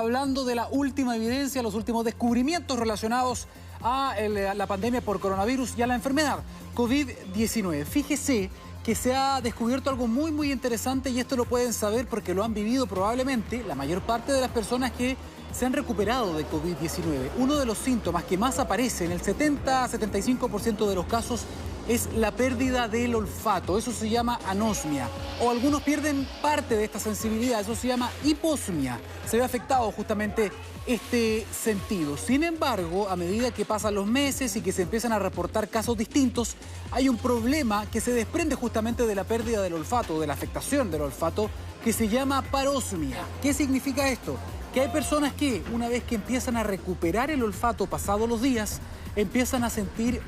hablando de la última evidencia, los últimos descubrimientos relacionados a la pandemia por coronavirus y a la enfermedad COVID-19. Fíjese que se ha descubierto algo muy interesante, y esto lo pueden saber porque lo han vivido probablemente la mayor parte de las personas que se han recuperado de COVID-19. Uno de los síntomas que más aparece en el 70-75% de los casos es la pérdida del olfato. Eso se llama anosmia. O algunos pierden parte de esta sensibilidad. Eso se llama hiposmia. Se ve afectado justamente este sentido. Sin embargo, a medida que pasan los meses y que se empiezan a reportar casos distintos, hay un problema que se desprende justamente de la pérdida del olfato, de la afectación del olfato, que se llama parosmia. ¿Qué significa esto? Que hay personas que, una vez que empiezan a recuperar el olfato pasados los días, empiezan a sentir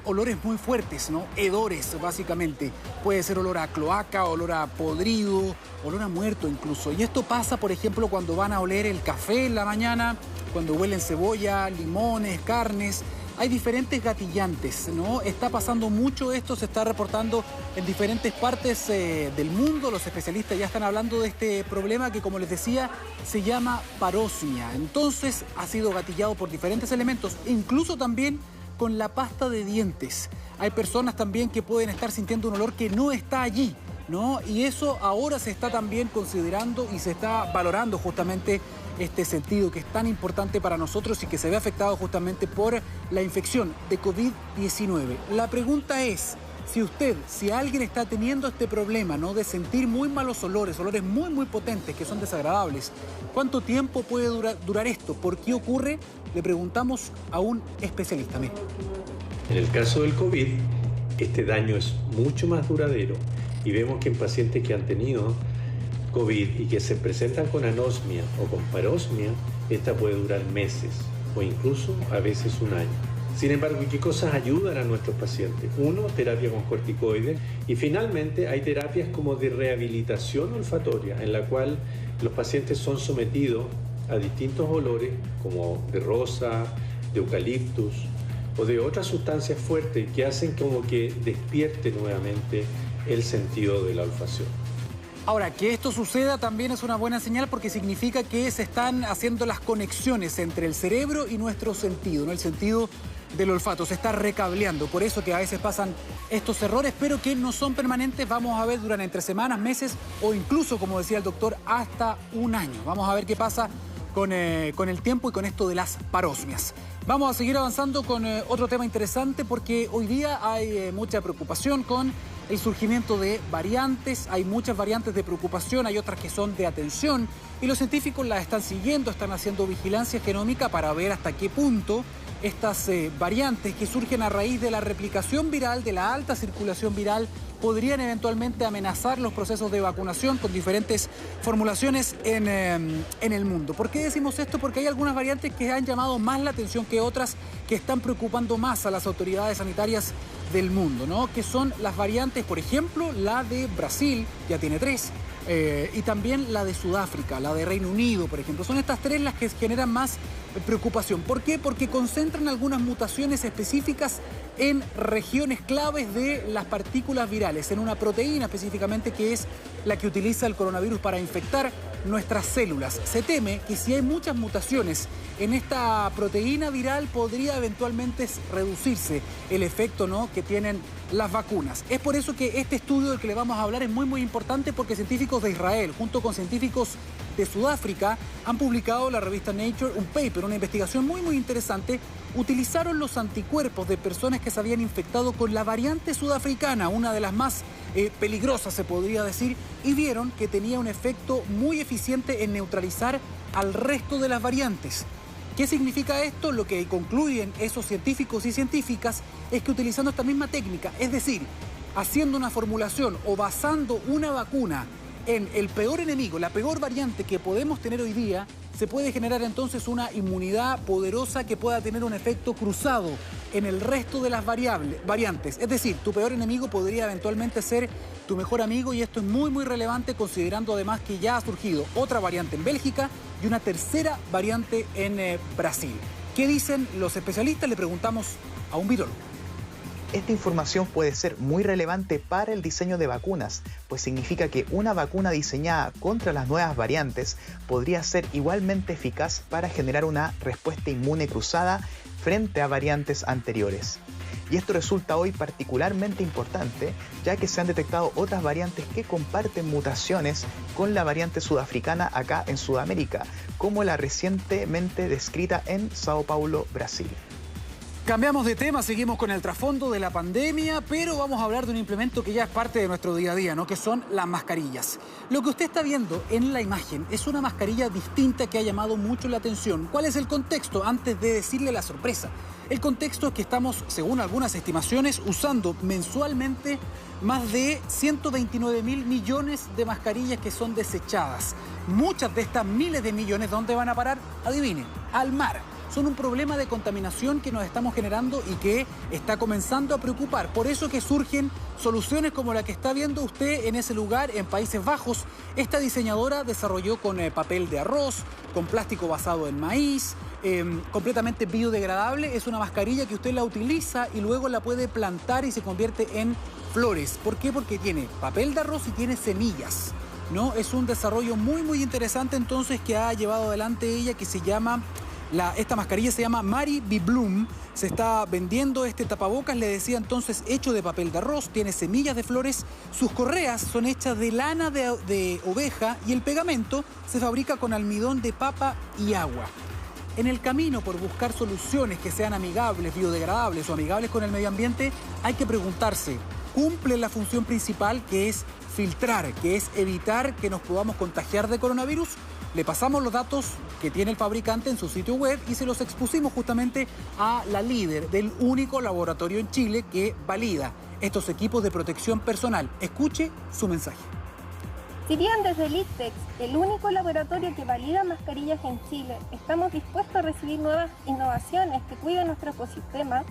olores muy fuertes, ¿no? Hedores, básicamente. Puede ser olor a cloaca, olor a podrido, olor a muerto incluso. Y esto pasa, por ejemplo, cuando van a oler el café en la mañana, cuando huelen cebolla, limones, carnes. Hay diferentes gatillantes, ¿no? Está pasando mucho esto, se está reportando en diferentes partes del mundo. Los especialistas ya están hablando de este problema que, como les decía, se llama parosmia. Entonces, ha sido gatillado por diferentes elementos, incluso también con la pasta de dientes. Hay personas también que pueden estar sintiendo un olor que no está allí, ¿no? Y eso ahora se está también considerando y se está valorando justamente este sentido que es tan importante para nosotros y que se ve afectado justamente por la infección de COVID-19. La pregunta es, si alguien está teniendo este problema, ¿no?, de sentir muy malos olores muy potentes que son desagradables, ¿cuánto tiempo puede durar esto? ¿Por qué ocurre? Le preguntamos a un especialista. Mire. En el caso del COVID, este daño es mucho más duradero y vemos que en pacientes que han tenido COVID y que se presentan con anosmia o con parosmia, esta puede durar meses o incluso a veces un año. Sin embargo, ¿qué cosas ayudan a nuestros pacientes? Uno, terapia con corticoides, y finalmente hay terapias como de rehabilitación olfatoria, en la cual los pacientes son sometidos a distintos olores como de rosa, de eucaliptus o de otras sustancias fuertes que hacen como que despierte nuevamente el sentido de la olfacción. Ahora, que esto suceda también es una buena señal porque significa que se están haciendo las conexiones entre el cerebro y nuestro sentido, ¿no? El sentido del olfato se está recableando. Por eso que a veces pasan estos errores, pero que no son permanentes. Vamos a ver durante entre semanas, meses o incluso, como decía el doctor, hasta un año. Vamos a ver qué pasa con el tiempo y con esto de las parosmias. Vamos a seguir avanzando con otro tema interesante porque hoy día hay mucha preocupación con el surgimiento de variantes. Hay muchas variantes de preocupación, hay otras que son de atención y los científicos las están siguiendo, están haciendo vigilancia genómica para ver hasta qué punto estas variantes que surgen a raíz de la replicación viral, de la alta circulación viral, podrían eventualmente amenazar los procesos de vacunación con diferentes formulaciones en el mundo. ¿Por qué decimos esto? Porque hay algunas variantes que han llamado más la atención que otras, que están preocupando más a las autoridades sanitarias del mundo, ¿no? Que son las variantes, por ejemplo, la de Brasil, ya tiene 3, y también la de Sudáfrica, la de Reino Unido, por ejemplo. Son estas 3 las que generan más preocupación. ¿Por qué? Porque concentran algunas mutaciones específicas en regiones claves de las partículas virales, en una proteína específicamente que es la que utiliza el coronavirus para infectar nuestras células. Se teme que si hay muchas mutaciones en esta proteína viral podría eventualmente reducirse el efecto, ¿no?, que tienen las vacunas. Es por eso que este estudio del que le vamos a hablar es muy importante, porque científicos de Israel junto con científicos de Sudáfrica han publicado en la revista Nature un paper, una investigación muy interesante. Utilizaron los anticuerpos de personas que se habían infectado con la variante sudafricana, una de las más peligrosas se podría decir, y vieron que tenía un efecto muy eficiente en neutralizar al resto de las variantes. ¿Qué significa esto? Lo que concluyen esos científicos y científicas es que utilizando esta misma técnica, es decir, haciendo una formulación o basando una vacuna en el peor enemigo, la peor variante que podemos tener hoy día, se puede generar entonces una inmunidad poderosa que pueda tener un efecto cruzado en el resto de las variantes. Es decir, tu peor enemigo podría eventualmente ser tu mejor amigo, y esto es muy relevante considerando además que ya ha surgido otra variante en Bélgica y una tercera variante en Brasil. ¿Qué dicen los especialistas? Le preguntamos a un virólogo. Esta información puede ser muy relevante para el diseño de vacunas, pues significa que una vacuna diseñada contra las nuevas variantes podría ser igualmente eficaz para generar una respuesta inmune cruzada frente a variantes anteriores. Y esto resulta hoy particularmente importante, ya que se han detectado otras variantes que comparten mutaciones con la variante sudafricana acá en Sudamérica, como la recientemente descrita en Sao Paulo, Brasil. Cambiamos de tema, seguimos con el trasfondo de la pandemia, pero vamos a hablar de un implemento que ya es parte de nuestro día a día, ¿no? Que son las mascarillas. Lo que usted está viendo en la imagen es una mascarilla distinta que ha llamado mucho la atención. ¿Cuál es el contexto? Antes de decirle la sorpresa. El contexto es que estamos, según algunas estimaciones, usando mensualmente más de 129.000 millones de mascarillas que son desechadas. Muchas de estas miles de millones, ¿dónde van a parar? Adivinen, al mar. Son un problema de contaminación que nos estamos generando y que está comenzando a preocupar. Por eso que surgen soluciones como la que está viendo usted en ese lugar en Países Bajos. Esta diseñadora desarrolló con papel de arroz, con plástico basado en maíz, completamente biodegradable. Es una mascarilla que usted la utiliza y luego la puede plantar y se convierte en flores. ¿Por qué? Porque tiene papel de arroz y tiene semillas, ¿no? Es un desarrollo muy interesante entonces que ha llevado adelante ella, que se llama... Esta mascarilla se llama Mary B. Bloom, se está vendiendo este tapabocas, le decía entonces, hecho de papel de arroz, tiene semillas de flores, sus correas son hechas de lana de oveja y el pegamento se fabrica con almidón de papa y agua. En el camino por buscar soluciones que sean amigables, biodegradables o amigables con el medio ambiente, hay que preguntarse, ¿cumple la función principal que es filtrar, que es evitar que nos podamos contagiar de coronavirus? Le pasamos los datos que tiene el fabricante en su sitio web y se los expusimos justamente a la líder del único laboratorio en Chile que valida estos equipos de protección personal. Escuche su mensaje. Si bien desde el ISTEX, el único laboratorio que valida mascarillas en Chile, estamos dispuestos a recibir nuevas innovaciones que cuiden nuestro ecosistema,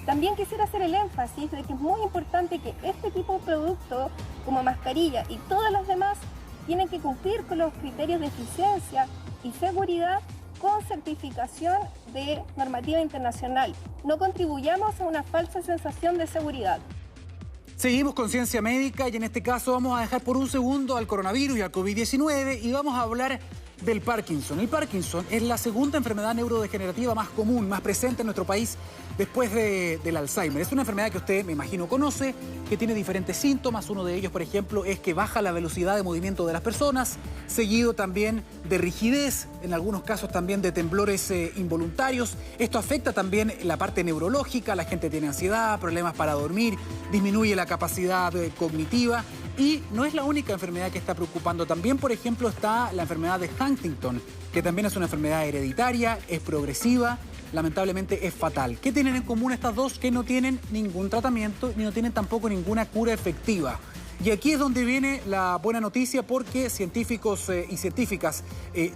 también quisiera hacer el énfasis de que es muy importante que este tipo de producto, como mascarilla y todas las demás, tienen que cumplir con los criterios de eficiencia y seguridad con certificación de normativa internacional. No contribuyamos a una falsa sensación de seguridad. Seguimos con ciencia médica y en este caso vamos a dejar por un segundo al coronavirus y al COVID-19 y vamos a hablar del Parkinson. El Parkinson es la segunda enfermedad neurodegenerativa más común, más presente en nuestro país después del Alzheimer. Es una enfermedad que usted, me imagino, conoce, que tiene diferentes síntomas. Uno de ellos, por ejemplo, es que baja la velocidad de movimiento de las personas, seguido también de rigidez, en algunos casos también de temblores involuntarios. Esto afecta también la parte neurológica, la gente tiene ansiedad, problemas para dormir, disminuye la capacidad cognitiva. Y no es la única enfermedad que está preocupando. También, por ejemplo, está la enfermedad de Huntington, que también es una enfermedad hereditaria, es progresiva, lamentablemente es fatal. ¿Qué tienen en común estas dos? Que no tienen ningún tratamiento ni no tienen tampoco ninguna cura efectiva. Y aquí es donde viene la buena noticia, porque científicos y científicas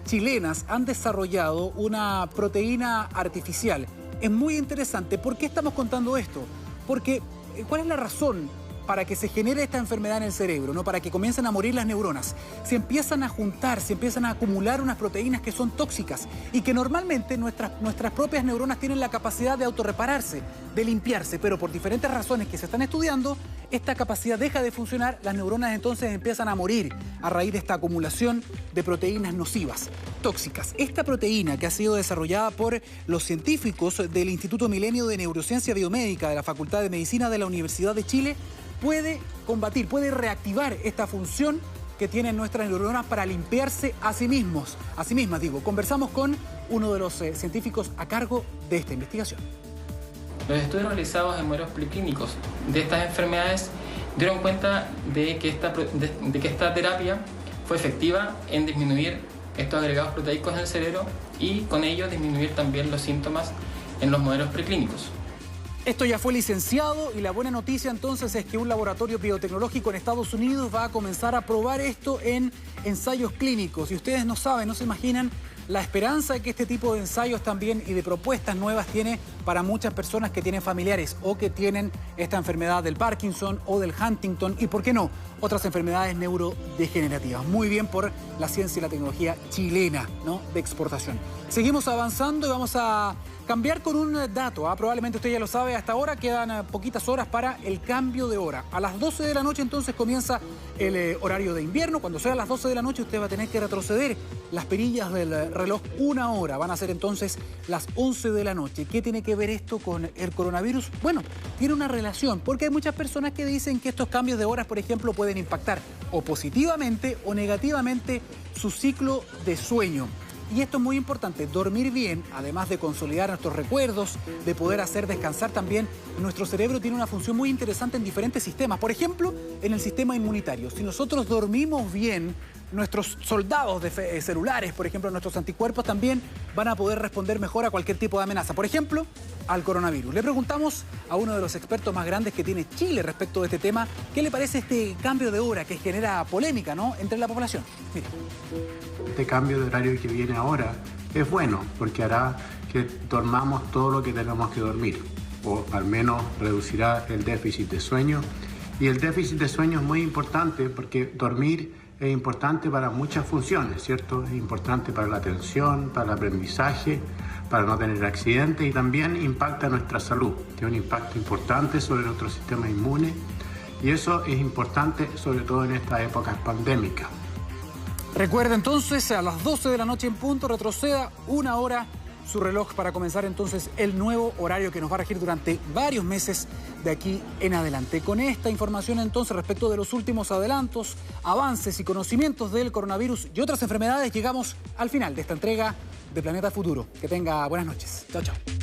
chilenas han desarrollado una proteína artificial. Es muy interesante. ¿Por qué estamos contando esto? Porque, ¿cuál es la razón para que se genere esta enfermedad en el cerebro, ¿no? Para que comiencen a morir las neuronas? Se empiezan a juntar, se empiezan a acumular unas proteínas que son tóxicas y que normalmente nuestras propias neuronas tienen la capacidad de autorrepararse, de limpiarse, pero por diferentes razones que se están estudiando, esta capacidad deja de funcionar, las neuronas entonces empiezan a morir a raíz de esta acumulación de proteínas nocivas, tóxicas. Esta proteína, que ha sido desarrollada por los científicos del Instituto Milenio de Neurociencia Biomédica de la Facultad de Medicina de la Universidad de Chile, puede combatir, puede reactivar esta función que tienen nuestras neuronas para limpiarse a sí mismas. Conversamos con uno de los científicos a cargo de esta investigación. Los estudios realizados en modelos preclínicos de estas enfermedades dieron cuenta de que esta terapia fue efectiva en disminuir estos agregados proteicos en el cerebro y con ello disminuir también los síntomas en los modelos preclínicos. Esto ya fue licenciado y la buena noticia entonces es que un laboratorio biotecnológico en Estados Unidos va a comenzar a probar esto en ensayos clínicos. Y ustedes no saben, no se imaginan la esperanza que este tipo de ensayos también y de propuestas nuevas tiene para muchas personas que tienen familiares o que tienen esta enfermedad del Parkinson o del Huntington y, ¿por qué no?, otras enfermedades neurodegenerativas. Muy bien por la ciencia y la tecnología chilena, ¿no?, de exportación. Seguimos avanzando y vamos a cambiar con un dato. Probablemente usted ya lo sabe, hasta ahora quedan poquitas horas para el cambio de hora. A las 12 de la noche entonces comienza el horario de invierno. Cuando sea a las 12 de la noche usted va a tener que retroceder las perillas del reloj una hora. Van a ser entonces las 11 de la noche. ¿Qué tiene que ver esto con el coronavirus? Bueno, tiene una relación, porque hay muchas personas que dicen que estos cambios de horas, por ejemplo, pueden impactar o positivamente o negativamente su ciclo de sueño. Y esto es muy importante, dormir bien, además de consolidar nuestros recuerdos, de poder hacer descansar también, nuestro cerebro tiene una función muy interesante en diferentes sistemas. Por ejemplo, en el sistema inmunitario. Si nosotros dormimos bien, nuestros soldados celulares, por ejemplo, nuestros anticuerpos también van a poder responder mejor a cualquier tipo de amenaza. Por ejemplo, al coronavirus. Le preguntamos a uno de los expertos más grandes que tiene Chile respecto de este tema, ¿qué le parece este cambio de hora que genera polémica, ¿no?, entre la población? Mire. Este cambio de horario que viene ahora es bueno porque hará que dormamos todo lo que tenemos que dormir, o al menos reducirá el déficit de sueño. Y el déficit de sueño es muy importante porque dormir es importante para muchas funciones, ¿cierto? Es importante para la atención, para el aprendizaje, para no tener accidentes, y también impacta nuestra salud. Tiene un impacto importante sobre nuestro sistema inmune y eso es importante sobre todo en estas épocas pandémicas. Recuerda entonces, a las 12 de la noche en punto, retroceda una hora su reloj para comenzar entonces el nuevo horario que nos va a regir durante varios meses de aquí en adelante. Con esta información entonces respecto de los últimos adelantos, avances y conocimientos del coronavirus y otras enfermedades, llegamos al final de esta entrega de Planeta Futuro. Que tenga buenas noches. Chao, chao.